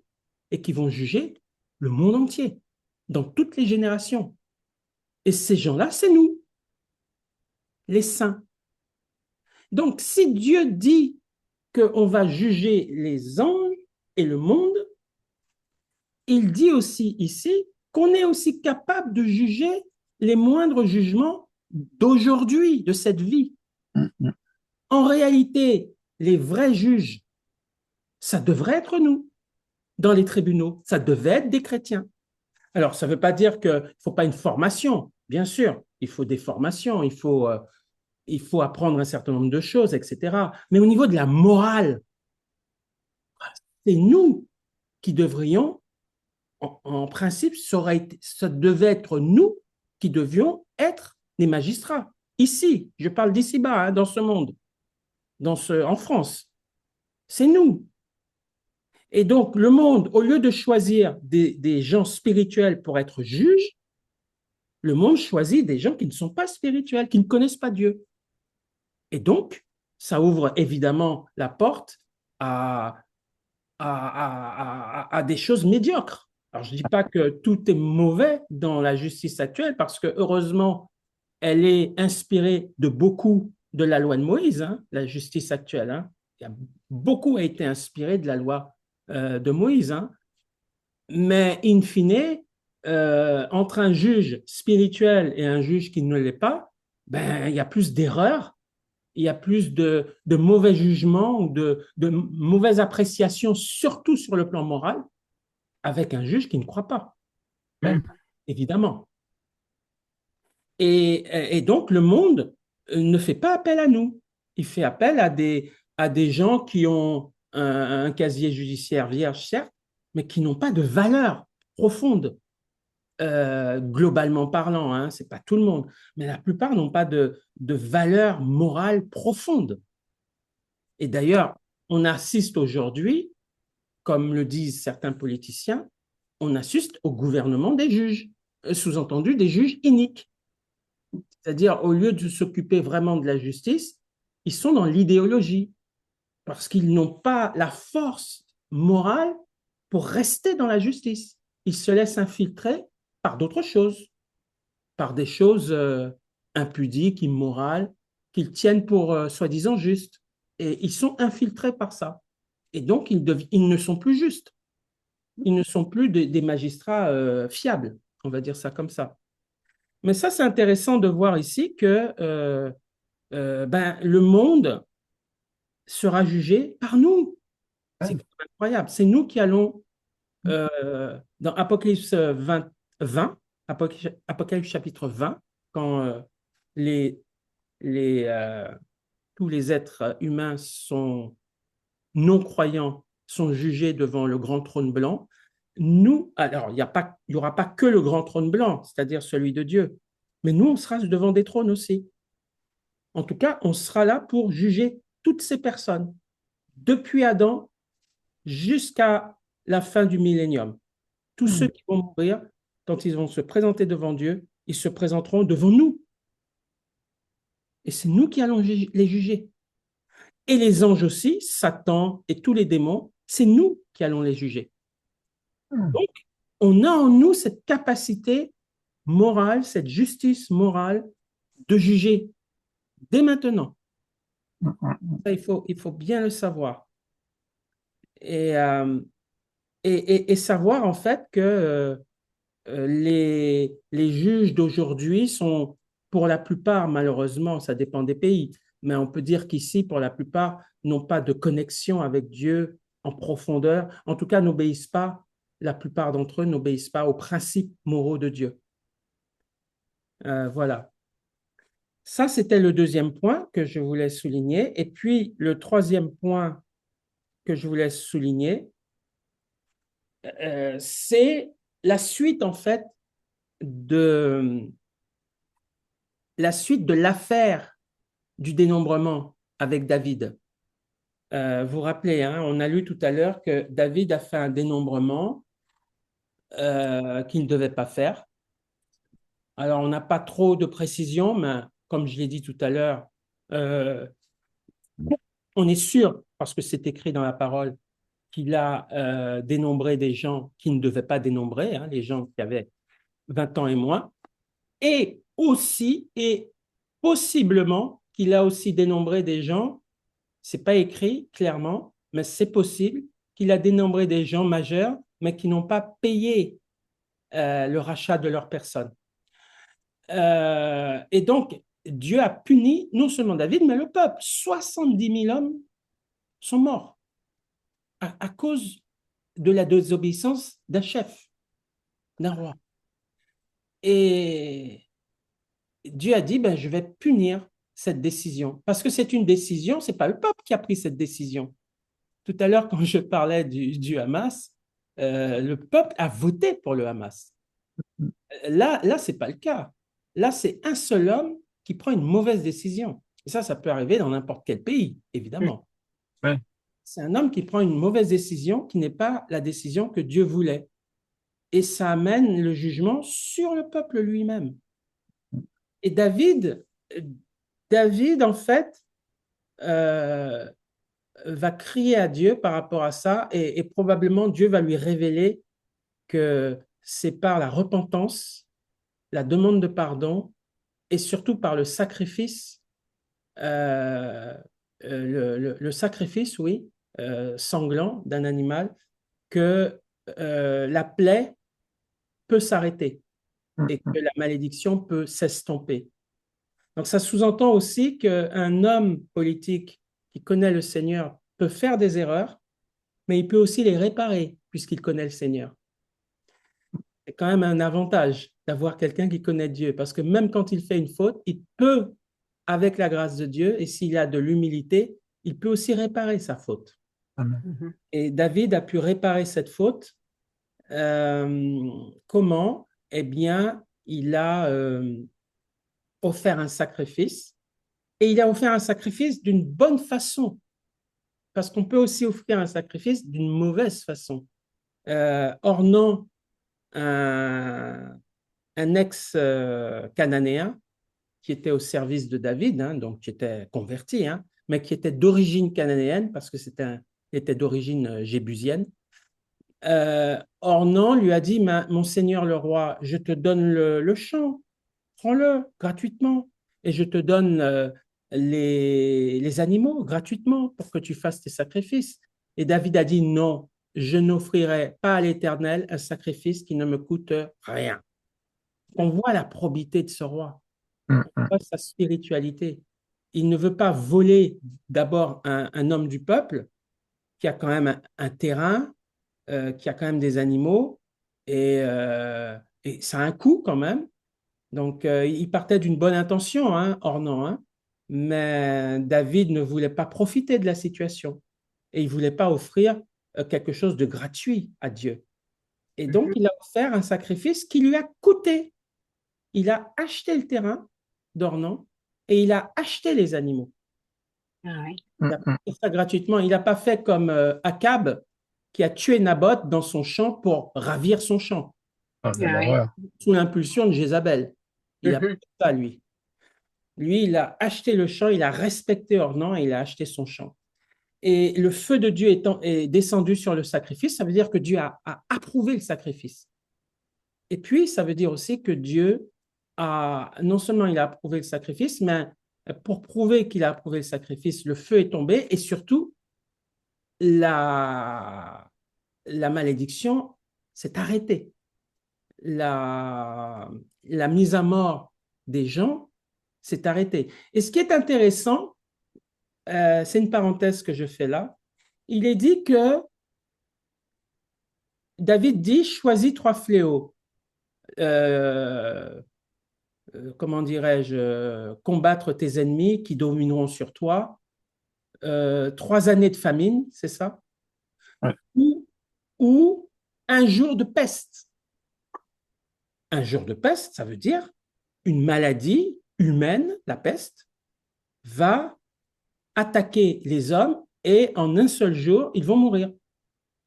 et qui vont juger le monde entier, dans toutes les générations. Et ces gens-là, c'est nous, les saints. Donc, si Dieu dit qu'on va juger les anges et le monde, il dit aussi ici qu'on est aussi capable de juger les moindres jugements d'aujourd'hui, de cette vie. En réalité, les vrais juges, ça devrait être nous, dans les tribunaux. Ça devait être des chrétiens. Alors, ça ne veut pas dire qu'il ne faut pas une formation. Bien sûr, il faut des formations, il faut apprendre un certain nombre de choses, etc. Mais au niveau de la morale, c'est nous qui devrions, en principe, ça devait être nous qui devions être les magistrats. Ici, je parle d'ici-bas, hein, dans ce monde, en France. C'est nous. Et donc, le monde, au lieu de choisir des gens spirituels pour être juges, le monde choisit des gens qui ne sont pas spirituels, qui ne connaissent pas Dieu. Et donc, ça ouvre évidemment la porte à des choses médiocres. Alors, je ne dis pas que tout est mauvais dans la justice actuelle, parce que heureusement, elle est inspirée de beaucoup de la loi de Moïse, hein, la justice actuelle. Hein. Beaucoup a été inspiré de la loi de Moïse. Hein. Mais in fine, entre un juge spirituel et un juge qui ne l'est pas, ben, il y a plus d'erreurs, il y a plus de mauvais jugements ou de mauvaises appréciations, surtout sur le plan moral, avec un juge qui ne croit pas, évidemment. Et donc, le monde ne fait pas appel à nous. Il fait appel à des gens qui ont un casier judiciaire vierge, certes, mais qui n'ont pas de valeur profonde, globalement parlant. Hein, ce n'est pas tout le monde, mais la plupart n'ont pas de valeur morale profonde. Et d'ailleurs, on assiste aujourd'hui, comme le disent certains politiciens, on assiste au gouvernement des juges, sous-entendu des juges iniques. C'est-à-dire, au lieu de s'occuper vraiment de la justice, ils sont dans l'idéologie, parce qu'ils n'ont pas la force morale pour rester dans la justice. Ils se laissent infiltrer par d'autres choses, par des choses impudiques, immorales, qu'ils tiennent pour soi-disant justes. Et ils sont infiltrés par ça. Et donc, ils ne sont plus justes. Ils ne sont plus des magistrats fiables, on va dire ça comme ça. Mais ça, c'est intéressant de voir ici que ben, le monde sera jugé par nous. C'est incroyable. C'est nous qui allons, dans Apocalypse 20, Apocalypse chapitre 20, quand les, tous les êtres humains sont non-croyants, sont jugés devant le grand trône blanc, nous, alors il n'y aura pas que le grand trône blanc, c'est-à-dire celui de Dieu, mais nous, on sera devant des trônes aussi. En tout cas, on sera là pour juger toutes ces personnes, depuis Adam jusqu'à la fin du millénium. Tous ceux qui vont mourir, quand ils vont se présenter devant Dieu, ils se présenteront devant nous. Et c'est nous qui allons les juger. Et les anges aussi, Satan et tous les démons, c'est nous qui allons les juger. Donc, on a en nous cette capacité morale, cette justice morale de juger dès maintenant. Ça, il faut bien le savoir. Et, et savoir en fait que les juges d'aujourd'hui sont, pour la plupart, malheureusement, ça dépend des pays, mais on peut dire qu'ici, pour la plupart, n'ont pas de connexion avec Dieu en profondeur. En tout cas, n'obéissent pas, la plupart d'entre eux n'obéissent pas aux principes moraux de Dieu. Voilà. Ça, c'était le deuxième point que je voulais souligner. Et puis, le troisième point que je voulais souligner, c'est la suite, en fait, de l'affaire du dénombrement avec David. Vous vous rappelez, hein, on a lu tout à l'heure que David a fait un dénombrement qu'il ne devait pas faire. Alors, on n'a pas trop de précision, mais comme je l'ai dit tout à l'heure, on est sûr, parce que c'est écrit dans la parole, qu'il a dénombré des gens qui ne devaient pas dénombrer, hein, les gens qui avaient 20 ans et moins, et aussi, et possiblement, qu'il a aussi dénombré des gens, c'est pas écrit clairement, mais c'est possible qu'il a dénombré des gens majeurs, mais qui n'ont pas payé le rachat de leur personne. Et donc, Dieu a puni non seulement David, mais le peuple. 70 000 hommes sont morts à cause de la désobéissance d'un chef, d'un roi. Et Dieu a dit, ben, je vais punir cette décision. Parce que c'est une décision, ce n'est pas le peuple qui a pris cette décision. Tout à l'heure, quand je parlais du Hamas, le peuple a voté pour le Hamas. Là, ce n'est pas le cas. Là, c'est un seul homme qui prend une mauvaise décision. Et ça peut arriver dans n'importe quel pays, évidemment. Ouais. C'est un homme qui prend une mauvaise décision qui n'est pas la décision que Dieu voulait. Et ça amène le jugement sur le peuple lui-même. Et David, en fait, va crier à Dieu par rapport à ça et probablement Dieu va lui révéler que c'est par la repentance, la demande de pardon et surtout par le sacrifice, le sacrifice, oui, sanglant d'un animal, que la plaie peut s'arrêter et que la malédiction peut s'estomper. Donc, ça sous-entend aussi qu'un homme politique qui connaît le Seigneur peut faire des erreurs, mais il peut aussi les réparer puisqu'il connaît le Seigneur. C'est quand même un avantage d'avoir quelqu'un qui connaît Dieu, parce que même quand il fait une faute, il peut, avec la grâce de Dieu, et s'il a de l'humilité, il peut aussi réparer sa faute. Amen. Et David a pu réparer cette faute. Comment? Eh bien, il a offert un sacrifice, et il a offert un sacrifice d'une bonne façon, parce qu'on peut aussi offrir un sacrifice d'une mauvaise façon, ornant un ex-cananéen qui était au service de David, hein, donc qui était converti, hein, mais qui était d'origine cananéenne, parce que était d'origine jébusienne. Ornan lui a dit, mon seigneur le roi, je te donne le champ, prends-le gratuitement, et je te donne les animaux gratuitement pour que tu fasses tes sacrifices. Et David a dit, non, je n'offrirai pas à l'Éternel un sacrifice qui ne me coûte rien. On voit la probité de ce roi, on voit sa spiritualité. Il ne veut pas voler d'abord un homme du peuple qui a quand même un terrain, qui a quand même des animaux, et ça a un coût quand même. Donc, il partait d'une bonne intention, hein, Ornan, hein, mais David ne voulait pas profiter de la situation et il ne voulait pas offrir quelque chose de gratuit à Dieu. Et donc, il a offert un sacrifice qui lui a coûté. Il a acheté le terrain d'Ornan et il a acheté les animaux. Il a fait ça gratuitement. Il n'a pas fait comme Akab qui a tué Naboth dans son champ pour ravir son champ, Ah, quelle horreur. sous l'impulsion de Jézabel. Il a fait ça, lui. Lui, il a acheté le champ, il a respecté Ornan et il a acheté son champ. Et le feu de Dieu est descendu sur le sacrifice, ça veut dire que Dieu a approuvé le sacrifice. Et puis, ça veut dire aussi que Dieu non seulement il a approuvé le sacrifice, mais pour prouver qu'il a approuvé le sacrifice, le feu est tombé et surtout, la malédiction s'est arrêtée. La mise à mort des gens s'est arrêtée. Et ce qui est intéressant, c'est une parenthèse que je fais là, il est dit que David dit, choisis 3 fléaux. Comment dirais-je, combattre tes ennemis qui domineront sur toi, 3 années de famine, c'est ça? Ouais. Ou un jour de peste. Un jour de peste, ça veut dire une maladie humaine, la peste, va attaquer les hommes et en un seul jour, ils vont mourir.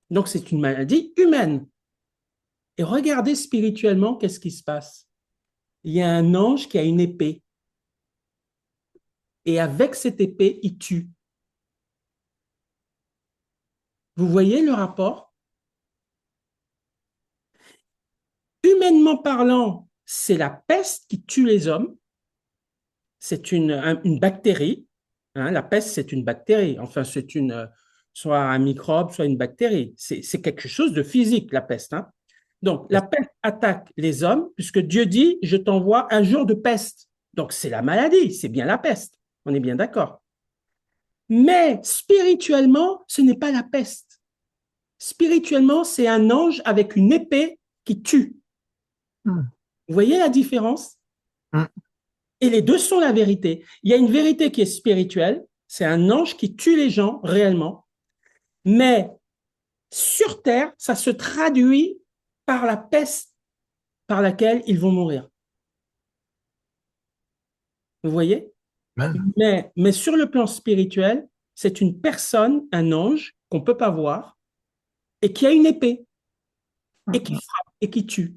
Donc, c'est une maladie humaine. Et regardez spirituellement, qu'est-ce qui se passe? Il y a un ange qui a une épée. Et avec cette épée, il tue. Vous voyez le rapport? Humainement parlant, c'est la peste qui tue les hommes. C'est une bactérie. Hein, la peste, c'est une bactérie. Enfin, c'est soit un microbe, soit une bactérie. C'est quelque chose de physique, la peste. Hein. Donc, la peste attaque les hommes, puisque Dieu dit, je t'envoie un jour de peste. Donc, c'est la maladie, c'est bien la peste. On est bien d'accord. Mais spirituellement, ce n'est pas la peste. Spirituellement, c'est un ange avec une épée qui tue. Vous voyez la différence? Et les deux sont la vérité. Il y a une vérité qui est spirituelle, c'est un ange qui tue les gens réellement, mais sur terre, ça se traduit par la peste par laquelle ils vont mourir. Vous voyez? Mais sur le plan spirituel, c'est une personne, un ange qu'on ne peut pas voir et qui a une épée et qui frappe et qui tue.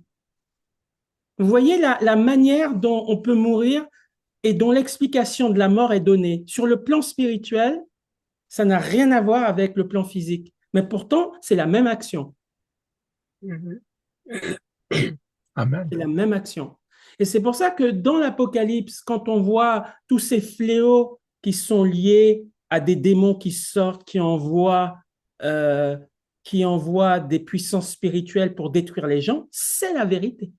Vous voyez la manière dont on peut mourir et dont l'explication de la mort est donnée. Sur le plan spirituel, ça n'a rien à voir avec le plan physique. Mais pourtant, c'est la même action. Amen. C'est la même action. Et c'est pour ça que dans l'Apocalypse, quand on voit tous ces fléaux qui sont liés à des démons qui sortent, qui envoient des puissances spirituelles pour détruire les gens, c'est la vérité.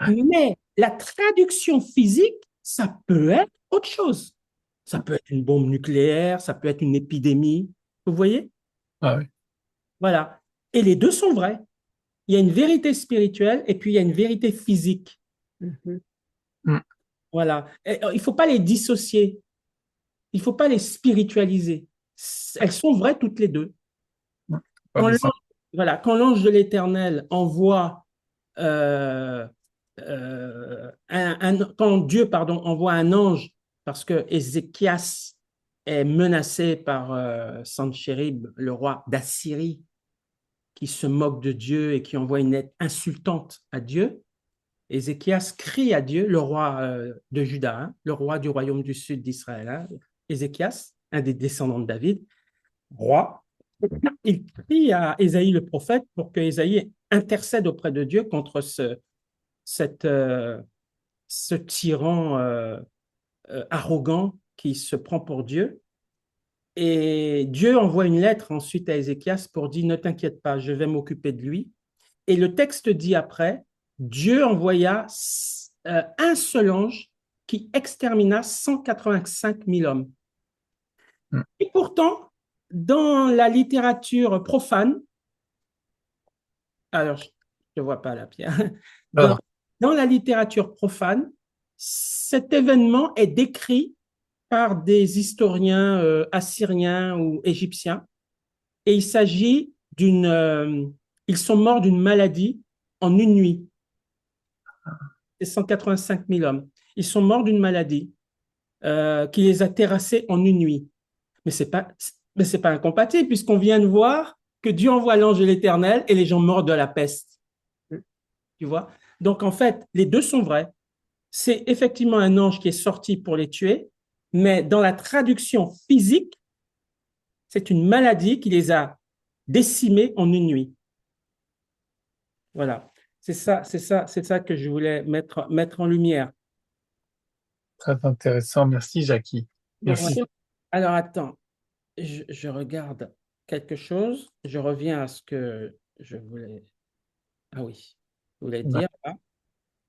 Mais la traduction physique, ça peut être autre chose. Ça peut être une bombe nucléaire, ça peut être une épidémie. Vous voyez? Ah oui. Voilà. Et les deux sont vrais. Il y a une vérité spirituelle et puis il y a une vérité physique. Voilà. Et il ne faut pas les dissocier. Il ne faut pas les spiritualiser. Elles sont vraies toutes les deux. Quand l'ange de l'Éternel envoie quand Dieu envoie un ange parce que Ézéchias est menacé par Sanchérib, le roi d'Assyrie, qui se moque de Dieu et qui envoie une lettre insultante à Dieu. Ézéchias crie à Dieu, le roi de Juda, hein, le roi du royaume du sud d'Israël, hein, Ézéchias, un des descendants de David, roi. Il crie à Ésaïe le prophète pour que Ésaïe intercède auprès de Dieu contre ce tyran arrogant qui se prend pour Dieu. Et Dieu envoie une lettre ensuite à Ézéchias pour dire, ne t'inquiète pas, je vais m'occuper de lui. Et le texte dit après, Dieu envoya un seul ange qui extermina 185 000 hommes. Et pourtant, dans la littérature profane, alors je ne vois pas là, Pierre, dans la littérature profane, cet événement est décrit par des historiens assyriens ou égyptiens, et il s'agit ils sont morts d'une maladie en une nuit. C'est 185 000 hommes. Ils sont morts d'une maladie qui les a terrassés en une nuit. Mais c'est pas incompatible puisqu'on vient de voir que Dieu envoie l'ange de l'Éternel et les gens meurent de la peste. Tu vois? Donc en fait, les deux sont vrais. c'est effectivement un ange qui est sorti pour les tuer, mais dans la traduction physique, c'est une maladie qui les a décimés en une nuit. Voilà. C'est ça que je voulais mettre en lumière. Très intéressant. Merci, Jackie. Merci. Merci. Alors, attends, je regarde quelque chose. Je reviens à ce que je voulais. Ah oui, je voulais Ouais, dire. Ah,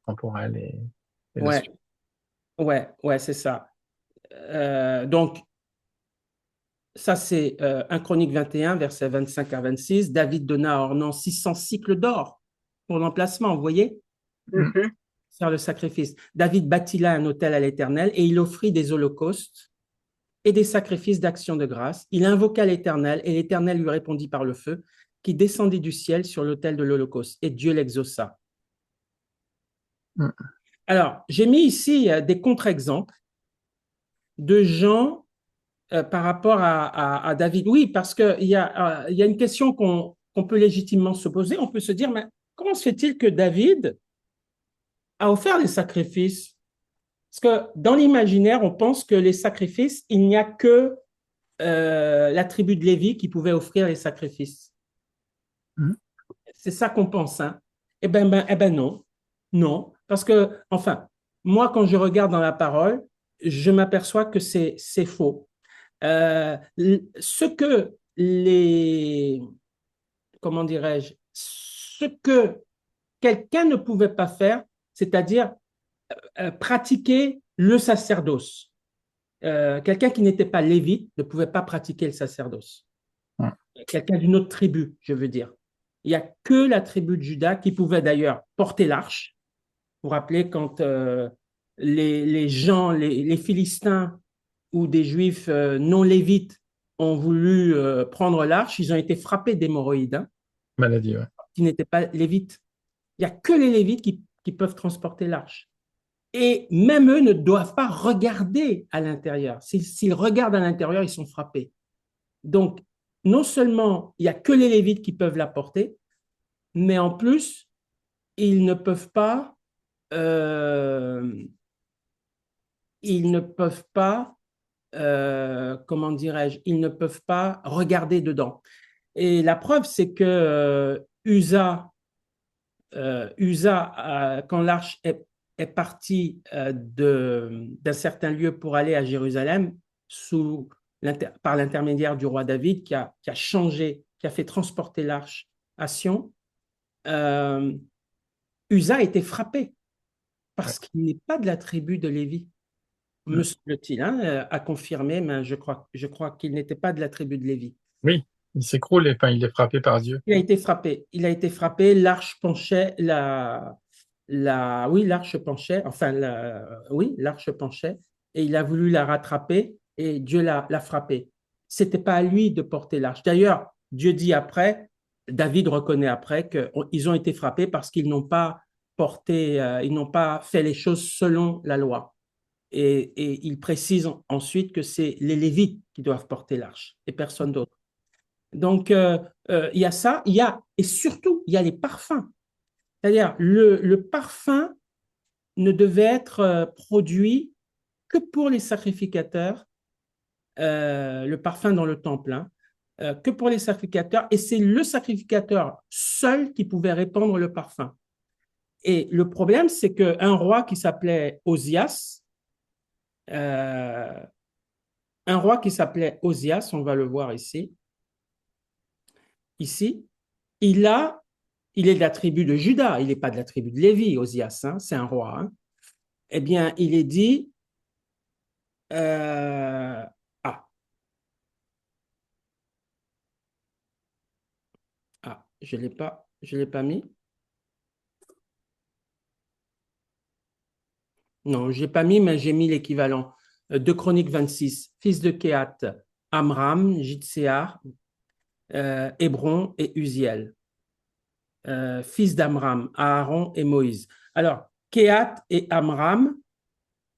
temporel et la ouais, suite. ouais, c'est ça. Donc, ça, c'est 1 Chronique 21, versets 25 à 26. David donna à Ornan 600 cycles d'or pour l'emplacement, vous voyez, Mm. Mhm. faire le sacrifice. David bâtit là un autel à l'Éternel et il offrit des holocaustes et des sacrifices d'action de grâce. Il invoqua l'Éternel et l'Éternel lui répondit par le feu qui descendit du ciel sur l'autel de l'Holocauste et Dieu l'exauça. Mm. Alors, j'ai mis ici des contre-exemples de gens par rapport à David. Oui, parce qu'il y a une question qu'on peut légitimement se poser. On peut se dire, mais comment se fait-il que David a offert les sacrifices? Parce que dans l'imaginaire, on pense que les sacrifices, il n'y a que la tribu de Lévi qui pouvait offrir les sacrifices. Mm. C'est ça qu'on pense, hein? Eh ben non, non, parce que, enfin, moi, quand je regarde dans la parole, je m'aperçois que c'est faux. Ce que comment dirais-je, ce que quelqu'un ne pouvait pas faire, c'est-à-dire pratiquer le sacerdoce. Quelqu'un qui n'était pas lévite ne pouvait pas pratiquer le sacerdoce. Mm. Quelqu'un d'une autre tribu, je veux dire. Il n'y a que la tribu de Juda qui pouvait d'ailleurs porter l'arche. Vous vous rappelez quand les gens, les Philistins ou des Juifs non lévites ont voulu prendre l'arche, ils ont été frappés d'hémorroïdes, hein, Maladie, ouais. qui n'étaient pas lévites. Il n'y a que les lévites qui peuvent transporter l'arche. Et même eux ne doivent pas regarder à l'intérieur. S'ils regardent à l'intérieur, ils sont frappés. Donc, non seulement il n'y a que les lévites qui peuvent la porter, mais en plus, ils ne peuvent pas, euh, ils ne peuvent pas, comment dirais-je, ils ne peuvent pas regarder dedans. Et la preuve, c'est que Usa, quand l'arche est partie d'un certain lieu pour aller à Jérusalem, par l'intermédiaire du roi David, qui a changé, qui a fait transporter l'arche à Sion, Usa a été frappé Ouais. parce qu'il n'est pas de la tribu de Lévi, me Mm. semble-t-il, hein, à confirmer, mais je crois qu'il n'était pas de la tribu de Lévi. Oui, il s'écroule, enfin, il est frappé par Dieu. Il a été frappé. Il a été frappé. L'arche penchait. Oui, l'arche penchait. Enfin, oui, l'arche penchait. Et il a voulu la rattraper et Dieu l'a frappé. C'était pas à lui de porter l'arche. D'ailleurs, Dieu dit après, David reconnaît après qu'ils ont été frappés parce qu'ils n'ont pas porté, ils n'ont pas fait les choses selon la loi. Et il précise ensuite que c'est les Lévites qui doivent porter l'arche et personne d'autre. Donc, il y a ça, et surtout, il y a les parfums. C'est-à-dire, le parfum ne devait être produit que pour les sacrificateurs, le parfum dans le temple, hein, que pour les sacrificateurs, et c'est le sacrificateur seul qui pouvait répandre le parfum. Et le problème, c'est qu'un roi qui s'appelait Osias, euh, on va le voir ici, il est de la tribu de Juda, il n'est pas de la tribu de Lévi, Osias, hein, c'est un roi. Hein. Eh bien, il est dit, euh, ah, je l'ai pas mis. Non, je l'ai pas mis, mais j'ai mis l'équivalent. 2 Chroniques 26, fils de Kéhat, Amram, Jitséar, Hébron et Uziel. Fils d'Amram, Aaron et Moïse. Alors, Kéhat et Amram,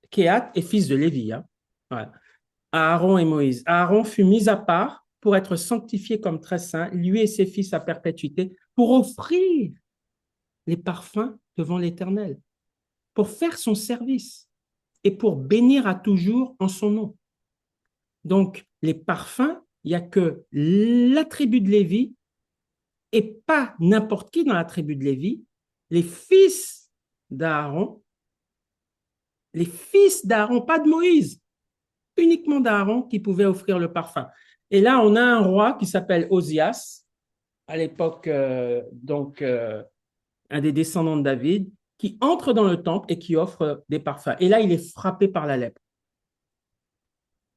Kéhat est fils de Lévi. Hein. Voilà. Aaron et Moïse. Aaron fut mis à part pour être sanctifié comme très saint, lui et ses fils à perpétuité, pour offrir les parfums devant l'Éternel. pour faire son service et pour bénir à toujours en son nom. Donc, les parfums, il n'y a que la tribu de Lévi et pas n'importe qui dans la tribu de Lévi, les fils d'Aaron, pas de Moïse, uniquement d'Aaron qui pouvait offrir le parfum. Et là, on a un roi qui s'appelle Osias, à l'époque, un des descendants de David, qui entre dans le temple et qui offre des parfums. Et là, il est frappé par la lèpre.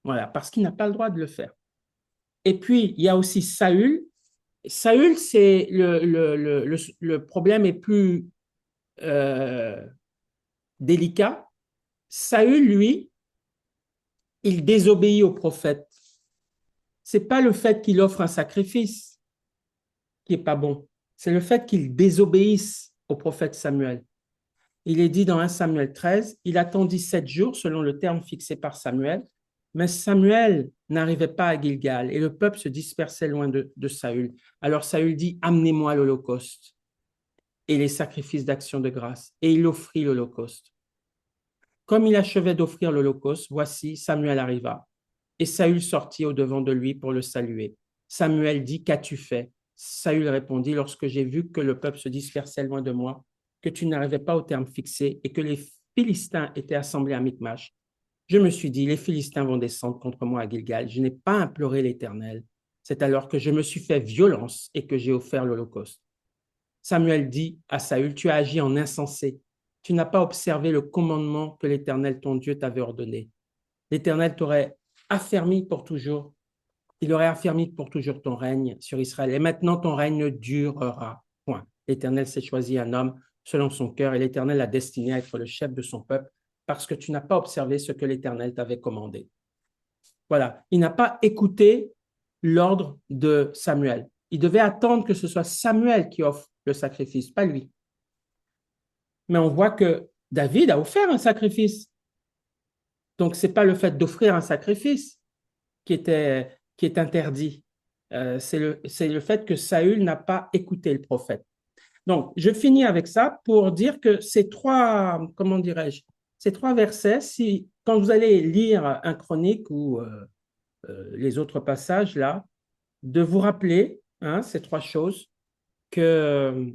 Voilà, parce qu'il n'a pas le droit de le faire. Et puis, il y a aussi Saül. Saül, c'est le problème est plus délicat. Saül, lui, il désobéit au prophète. C'est pas le fait qu'il offre un sacrifice qui est pas bon. C'est le fait qu'il désobéisse au prophète Samuel. Il est dit dans 1 Samuel 13, il attendit 7 jours selon le terme fixé par Samuel, mais Samuel n'arrivait pas à Gilgal et le peuple se dispersait loin de Saül. Alors Saül dit, amenez-moi l'holocauste et les sacrifices d'action de grâce. Et il offrit l'holocauste. Comme il achevait d'offrir l'holocauste, voici, Samuel arriva. Et Saül sortit au-devant de lui pour le saluer. Samuel dit, qu'as-tu fait? Saül répondit, lorsque j'ai vu que le peuple se dispersait loin de moi, que tu n'arrivais pas au terme fixé et que les Philistins étaient assemblés à Michmash, je me suis dit, les Philistins vont descendre contre moi à Gilgal. Je n'ai pas imploré l'Éternel. C'est alors que je me suis fait violence et que j'ai offert l'holocauste. Samuel dit à Saül, tu as agi en insensé. Tu n'as pas observé le commandement que l'Éternel, ton Dieu, t'avait ordonné. L'Éternel t'aurait affermi pour toujours. Il aurait affermi pour toujours ton règne sur Israël. Et maintenant, ton règne durera. Point. L'Éternel s'est choisi un homme selon son cœur et l'Éternel l'a destiné à être le chef de son peuple parce que tu n'as pas observé ce que l'Éternel t'avait commandé. Voilà. Il n'a pas écouté l'ordre de Samuel. Il devait attendre que ce soit Samuel qui offre le sacrifice, pas lui. Mais on voit que David a offert un sacrifice. Donc, ce n'est pas le fait d'offrir un sacrifice qui est interdit. C'est le fait que Saül n'a pas écouté le prophète. Donc, je finis avec ça pour dire que ces trois, comment dirais-je, ces trois versets, quand vous allez lire un chronique ou les autres passages là, de vous rappeler ces trois choses que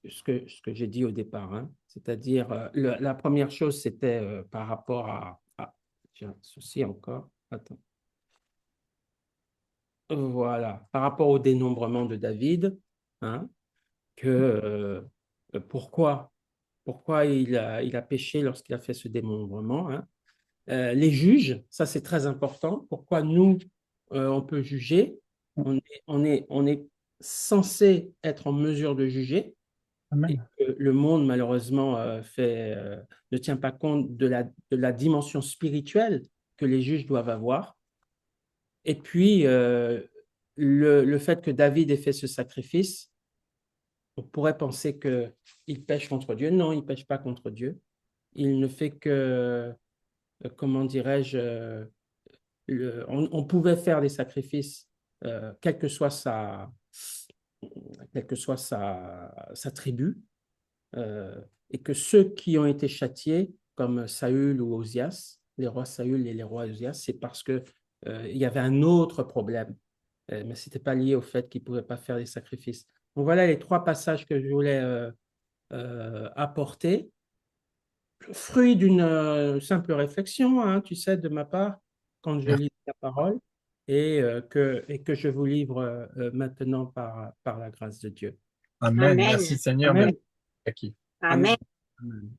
ce que j'ai dit au départ, c'est-à-dire la première chose, c'était par rapport j'ai un souci encore, attends. Voilà, par rapport au dénombrement de David, pourquoi il a péché lorsqu'il a fait ce dénombrement. Les juges, ça c'est très important. Pourquoi nous, on peut juger? On est censé être en mesure de juger. Et que le monde, malheureusement, ne tient pas compte de la dimension spirituelle que les juges doivent avoir. Et puis, le fait que David ait fait ce sacrifice, on pourrait penser qu'il pêche contre Dieu. Non, il ne pêche pas contre Dieu. Il ne fait que, comment dirais-je, on pouvait faire des sacrifices, quelle que soit sa tribu, et que ceux qui ont été châtiés, comme Saül ou Osias, les rois Saül et les rois Osias, c'est parce qu'il y avait un autre problème, mais ce n'était pas lié au fait qu'ils ne pouvaient pas faire des sacrifices. Donc voilà les trois passages que je voulais apporter, fruit d'une simple réflexion, tu sais, de ma part, quand je lis la parole, et que je vous livre maintenant par la grâce de Dieu. Amen. Amen. Merci Seigneur. Amen. Merci. Amen. Amen.